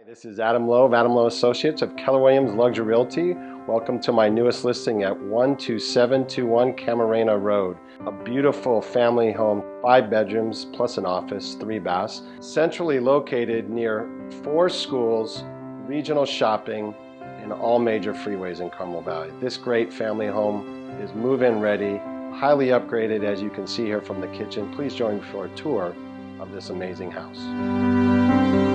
This is Adam Lowe of Adam Lowe Associates of Keller Williams Luxury Realty. Welcome to my newest listing at 12721 Camarena Road. A beautiful family home, 5 bedrooms plus an office, 3 baths, centrally located near 4 schools, regional shopping, and all major freeways in Carmel Valley. This great family home is move-in ready, highly upgraded as you can see here from the kitchen. Please join me for a tour of this amazing house.